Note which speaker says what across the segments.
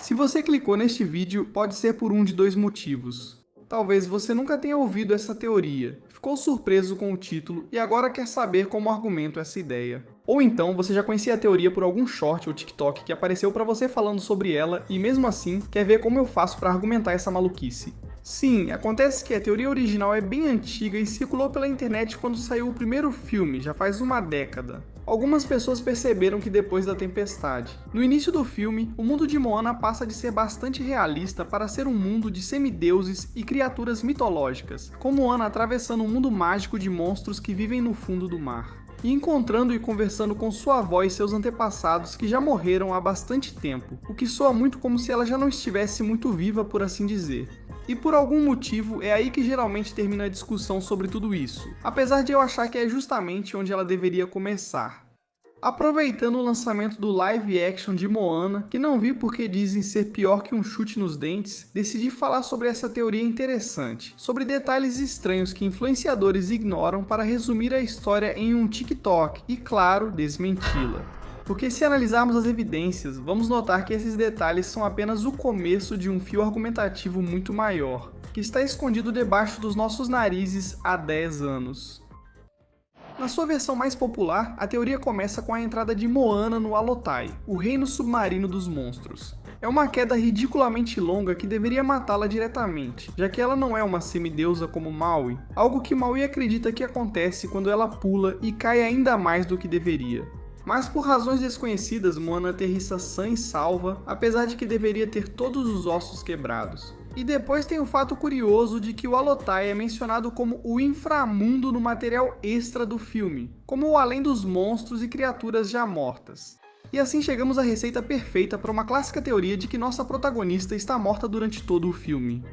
Speaker 1: Se você clicou neste vídeo, pode ser por um de dois motivos. Talvez você nunca tenha ouvido essa teoria, ficou surpreso com o título e agora quer saber como argumento essa ideia. Ou então você já conhecia a teoria por algum short ou TikTok que apareceu para você falando sobre ela e mesmo assim quer ver como eu faço para argumentar essa maluquice. Sim, acontece que a teoria original é bem antiga e circulou pela internet quando saiu o primeiro filme, já faz uma década. Algumas pessoas perceberam que depois da tempestade. No início do filme, o mundo de Moana passa de ser bastante realista para ser um mundo de semideuses e criaturas mitológicas, com Moana atravessando um mundo mágico de monstros que vivem no fundo do mar. E encontrando e conversando com sua avó e seus antepassados que já morreram há bastante tempo, o que soa muito como se ela já não estivesse muito viva, por assim dizer. E por algum motivo é aí que geralmente termina a discussão sobre tudo isso, apesar de eu achar que é justamente onde ela deveria começar. Aproveitando o lançamento do live action de Moana, que não vi porque dizem ser pior que um chute nos dentes, decidi falar sobre essa teoria interessante, sobre detalhes estranhos que influenciadores ignoram para resumir a história em um TikTok e, claro, desmenti-la. Porque se analisarmos as evidências, vamos notar que esses detalhes são apenas o começo de um fio argumentativo muito maior, que está escondido debaixo dos nossos narizes há 10 anos. Na sua versão mais popular, a teoria começa com a entrada de Moana no Alotai, o reino submarino dos monstros. É uma queda ridiculamente longa que deveria matá-la diretamente, já que ela não é uma semideusa como Maui, algo que Maui acredita que acontece quando ela pula e cai ainda mais do que deveria. Mas por razões desconhecidas, Moana aterrissa sã e salva, apesar de que deveria ter todos os ossos quebrados. E depois tem o fato curioso de que o Alotai é mencionado como o inframundo no material extra do filme, como o além dos monstros e criaturas já mortas. E assim chegamos à receita perfeita para uma clássica teoria de que nossa protagonista está morta durante todo o filme.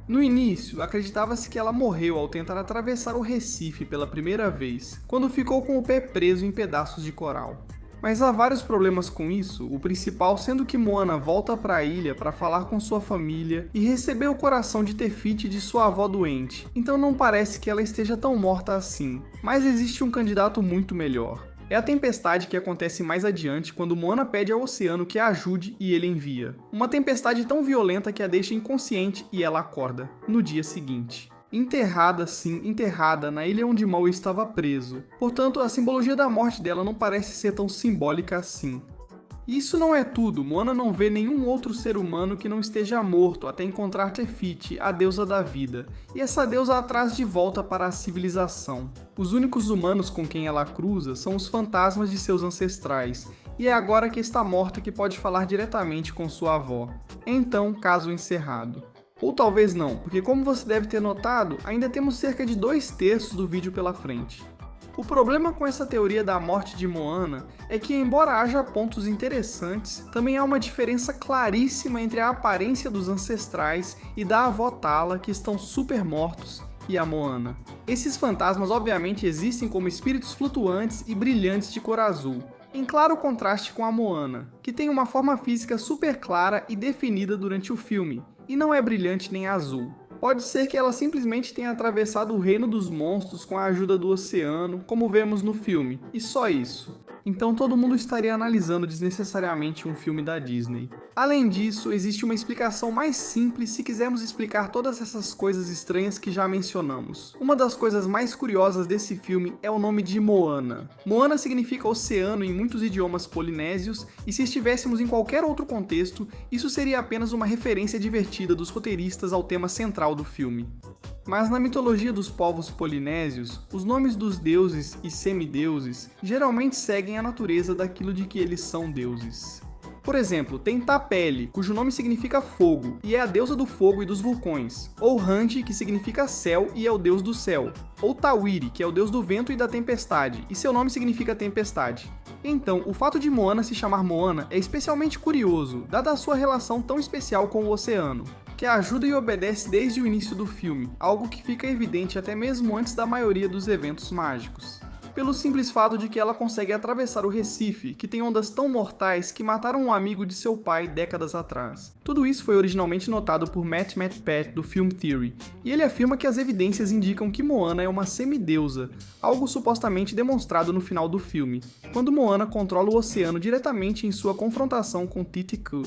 Speaker 1: No início, acreditava-se que ela morreu ao tentar atravessar o Recife pela primeira vez, quando ficou com o pé preso em pedaços de coral. Mas há vários problemas com isso, o principal sendo que Moana volta para a ilha para falar com sua família e receber o coração de Tefiti de sua avó doente, então não parece que ela esteja tão morta assim. Mas existe um candidato muito melhor. É a tempestade que acontece mais adiante quando Moana pede ao oceano que a ajude e ele envia. Uma tempestade tão violenta que a deixa inconsciente e ela acorda, no dia seguinte. Enterrada, sim, enterrada na ilha onde Maui estava preso. Portanto, a simbologia da morte dela não parece ser tão simbólica assim. E isso não é tudo, Moana não vê nenhum outro ser humano que não esteja morto até encontrar Tefiti, a deusa da vida, e essa deusa a traz de volta para a civilização. Os únicos humanos com quem ela cruza são os fantasmas de seus ancestrais, e é agora que está morta que pode falar diretamente com sua avó. Então, caso encerrado. Ou talvez não, porque como você deve ter notado, ainda temos cerca de 2/3 do vídeo pela frente. O problema com essa teoria da morte de Moana é que, embora haja pontos interessantes, também há uma diferença claríssima entre a aparência dos ancestrais e da avó Tala, que estão super mortos, e a Moana. Esses fantasmas obviamente existem como espíritos flutuantes e brilhantes de cor azul, em claro contraste com a Moana, que tem uma forma física super clara e definida durante o filme, e não é brilhante nem azul. Pode ser que ela simplesmente tenha atravessado o reino dos monstros com a ajuda do oceano, como vemos no filme, e só isso. Então todo mundo estaria analisando desnecessariamente um filme da Disney. Além disso, existe uma explicação mais simples se quisermos explicar todas essas coisas estranhas que já mencionamos. Uma das coisas mais curiosas desse filme é o nome de Moana. Moana significa oceano em muitos idiomas polinésios, e se estivéssemos em qualquer outro contexto, isso seria apenas uma referência divertida dos roteiristas ao tema central do filme. Mas na mitologia dos povos polinésios, os nomes dos deuses e semideuses geralmente seguem a natureza daquilo de que eles são deuses. Por exemplo, tem Tapele, cujo nome significa fogo, e é a deusa do fogo e dos vulcões, ou Hanti, que significa céu e é o deus do céu, ou Tawiri, que é o deus do vento e da tempestade, e seu nome significa tempestade. Então, o fato de Moana se chamar Moana é especialmente curioso, dada a sua relação tão especial com o oceano, que a ajuda e obedece desde o início do filme, algo que fica evidente até mesmo antes da maioria dos eventos mágicos. Pelo simples fato de que ela consegue atravessar o Recife, que tem ondas tão mortais que mataram um amigo de seu pai décadas atrás. Tudo isso foi originalmente notado por Matt Pat do Film Theory, e ele afirma que as evidências indicam que Moana é uma semideusa, algo supostamente demonstrado no final do filme, quando Moana controla o oceano diretamente em sua confrontação com Titiku.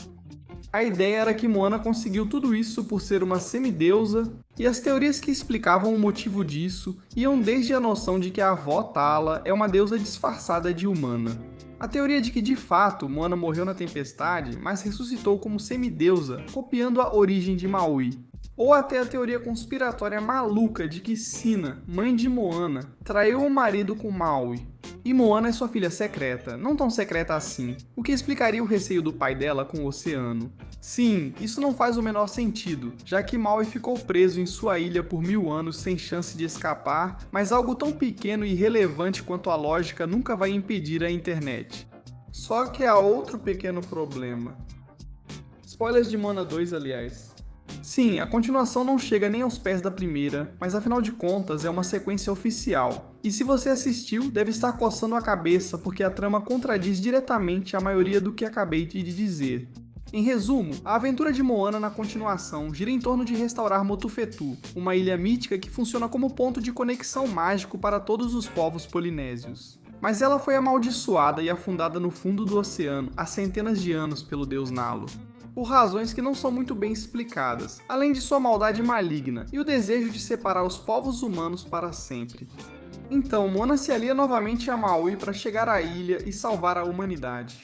Speaker 1: A ideia era que Moana conseguiu tudo isso por ser uma semideusa, e as teorias que explicavam o motivo disso iam desde a noção de que a avó Tala é uma deusa disfarçada de humana. A teoria de que, de fato, Moana morreu na tempestade, mas ressuscitou como semideusa, copiando a origem de Maui. Ou até a teoria conspiratória maluca de que Sina, mãe de Moana, traiu o marido com Maui. E Moana é sua filha secreta, não tão secreta assim, o que explicaria o receio do pai dela com o oceano. Sim, isso não faz o menor sentido, já que Maui ficou preso em sua ilha por 1000 anos sem chance de escapar, mas algo tão pequeno e irrelevante quanto a lógica nunca vai impedir a internet. Só que há outro pequeno problema. Spoilers de Moana 2, aliás. Sim, a continuação não chega nem aos pés da primeira, mas afinal de contas é uma sequência oficial. E se você assistiu, deve estar coçando a cabeça porque a trama contradiz diretamente a maioria do que acabei de dizer. Em resumo, a aventura de Moana na continuação gira em torno de restaurar Motufetu, uma ilha mítica que funciona como ponto de conexão mágico para todos os povos polinésios. Mas ela foi amaldiçoada e afundada no fundo do oceano há centenas de anos pelo deus Nalo, por razões que não são muito bem explicadas, além de sua maldade maligna e o desejo de separar os povos humanos para sempre. Então, Moana se alia novamente a Maui para chegar à ilha e salvar a humanidade.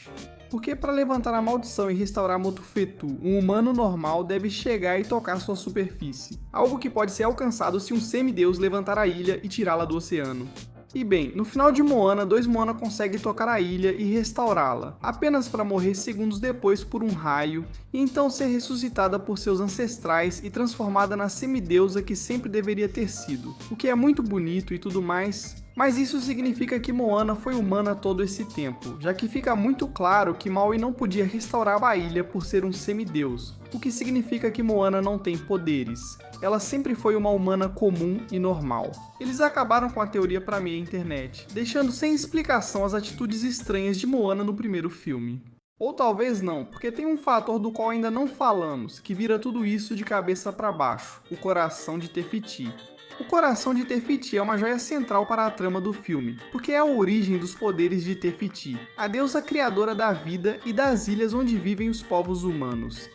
Speaker 1: Porque para levantar a maldição e restaurar Motufetu, um humano normal deve chegar e tocar sua superfície, algo que pode ser alcançado se um semideus levantar a ilha e tirá-la do oceano. E bem, no final de Moana, 2 Moana consegue tocar a ilha e restaurá-la, apenas para morrer segundos depois por um raio, e então ser ressuscitada por seus ancestrais e transformada na semideusa que sempre deveria ter sido, o que é muito bonito e tudo mais. Mas isso significa que Moana foi humana todo esse tempo, já que fica muito claro que Maui não podia restaurar a ilha por ser um semideus, o que significa que Moana não tem poderes. Ela sempre foi uma humana comum e normal. Eles acabaram com a teoria para meia internet, deixando sem explicação as atitudes estranhas de Moana no primeiro filme. Ou talvez não, porque tem um fator do qual ainda não falamos, que vira tudo isso de cabeça para baixo, o coração de Te Fiti. O coração de Te Fiti é uma joia central para a trama do filme, porque é a origem dos poderes de Te Fiti, a deusa criadora da vida e das ilhas onde vivem os povos humanos.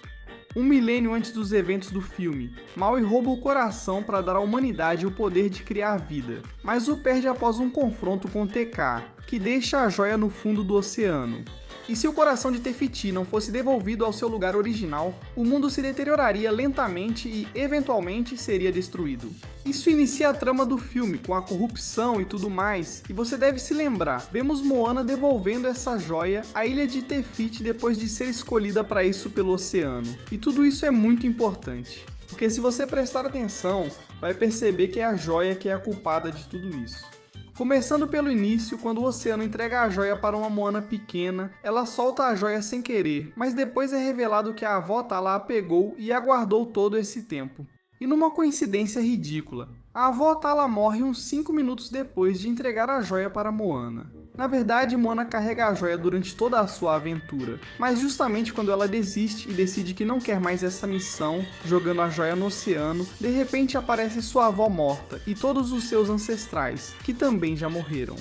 Speaker 1: 1 milênio antes dos eventos do filme, Maui rouba o coração para dar à humanidade o poder de criar vida, mas o perde após um confronto com TK, que deixa a joia no fundo do oceano. E se o coração de Te Fiti não fosse devolvido ao seu lugar original, o mundo se deterioraria lentamente e, eventualmente, seria destruído. Isso inicia a trama do filme, com a corrupção e tudo mais, e você deve se lembrar, vemos Moana devolvendo essa joia à ilha de Te Fiti depois de ser escolhida para isso pelo oceano. E tudo isso é muito importante, porque se você prestar atenção, vai perceber que é a joia que é a culpada de tudo isso. Começando pelo início, quando o oceano entrega a joia para uma Moana pequena, ela solta a joia sem querer, mas depois é revelado que a avó Tala a pegou e a guardou todo esse tempo. E numa coincidência ridícula, a avó Tala morre uns 5 minutos depois de entregar a joia para Moana. Na verdade, Moana carrega a joia durante toda a sua aventura, mas justamente quando ela desiste e decide que não quer mais essa missão, jogando a joia no oceano, de repente aparece sua avó morta e todos os seus ancestrais, que também já morreram.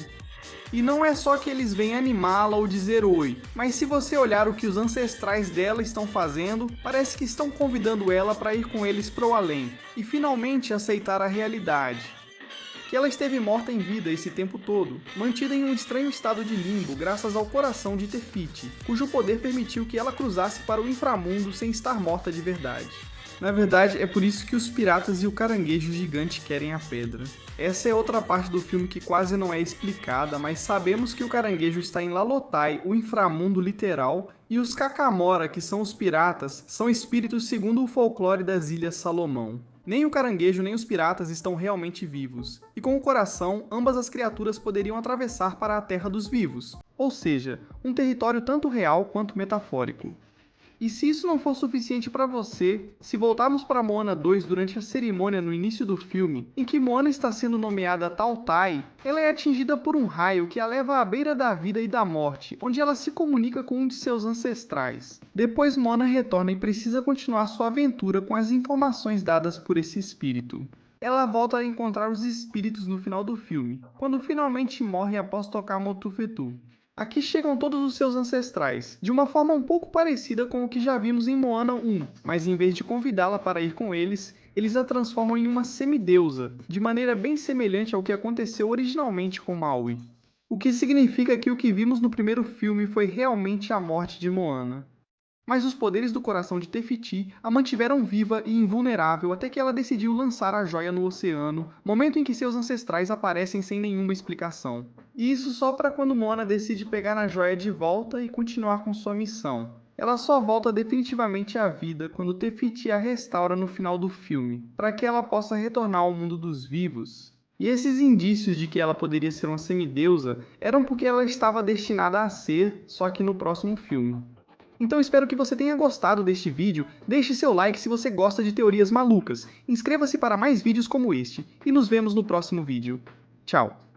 Speaker 1: E não é só que eles vêm animá-la ou dizer oi, mas se você olhar o que os ancestrais dela estão fazendo, parece que estão convidando ela para ir com eles para o além, e finalmente aceitar a realidade. Que ela esteve morta em vida esse tempo todo, mantida em um estranho estado de limbo graças ao coração de Te Fiti, cujo poder permitiu que ela cruzasse para o inframundo sem estar morta de verdade. Na verdade, é por isso que os piratas e o caranguejo gigante querem a pedra. Essa é outra parte do filme que quase não é explicada, mas sabemos que o caranguejo está em Lalotai, o inframundo literal, e os Kakamora, que são os piratas, são espíritos segundo o folclore das Ilhas Salomão. Nem o caranguejo nem os piratas estão realmente vivos, e com o coração, ambas as criaturas poderiam atravessar para a Terra dos Vivos, ou seja, um território tanto real quanto metafórico. E se isso não for suficiente para você, se voltarmos para Moana 2 durante a cerimônia no início do filme, em que Moana está sendo nomeada Tautai, ela é atingida por um raio que a leva à beira da vida e da morte, onde ela se comunica com um de seus ancestrais. Depois Moana retorna e precisa continuar sua aventura com as informações dadas por esse espírito. Ela volta a encontrar os espíritos no final do filme, quando finalmente morre após tocar Motufetu. Aqui chegam todos os seus ancestrais, de uma forma um pouco parecida com o que já vimos em Moana 1, mas em vez de convidá-la para ir com eles, eles a transformam em uma semideusa, de maneira bem semelhante ao que aconteceu originalmente com Maui. O que significa que o que vimos no primeiro filme foi realmente a morte de Moana. Mas os poderes do coração de Te Fiti a mantiveram viva e invulnerável até que ela decidiu lançar a joia no oceano, momento em que seus ancestrais aparecem sem nenhuma explicação. E isso só para quando Moana decide pegar a joia de volta e continuar com sua missão. Ela só volta definitivamente à vida quando Te Fiti a restaura no final do filme, para que ela possa retornar ao mundo dos vivos. E esses indícios de que ela poderia ser uma semideusa eram porque ela estava destinada a ser, só que no próximo filme. Então espero que você tenha gostado deste vídeo, deixe seu like se você gosta de teorias malucas, inscreva-se para mais vídeos como este, e nos vemos no próximo vídeo. Tchau!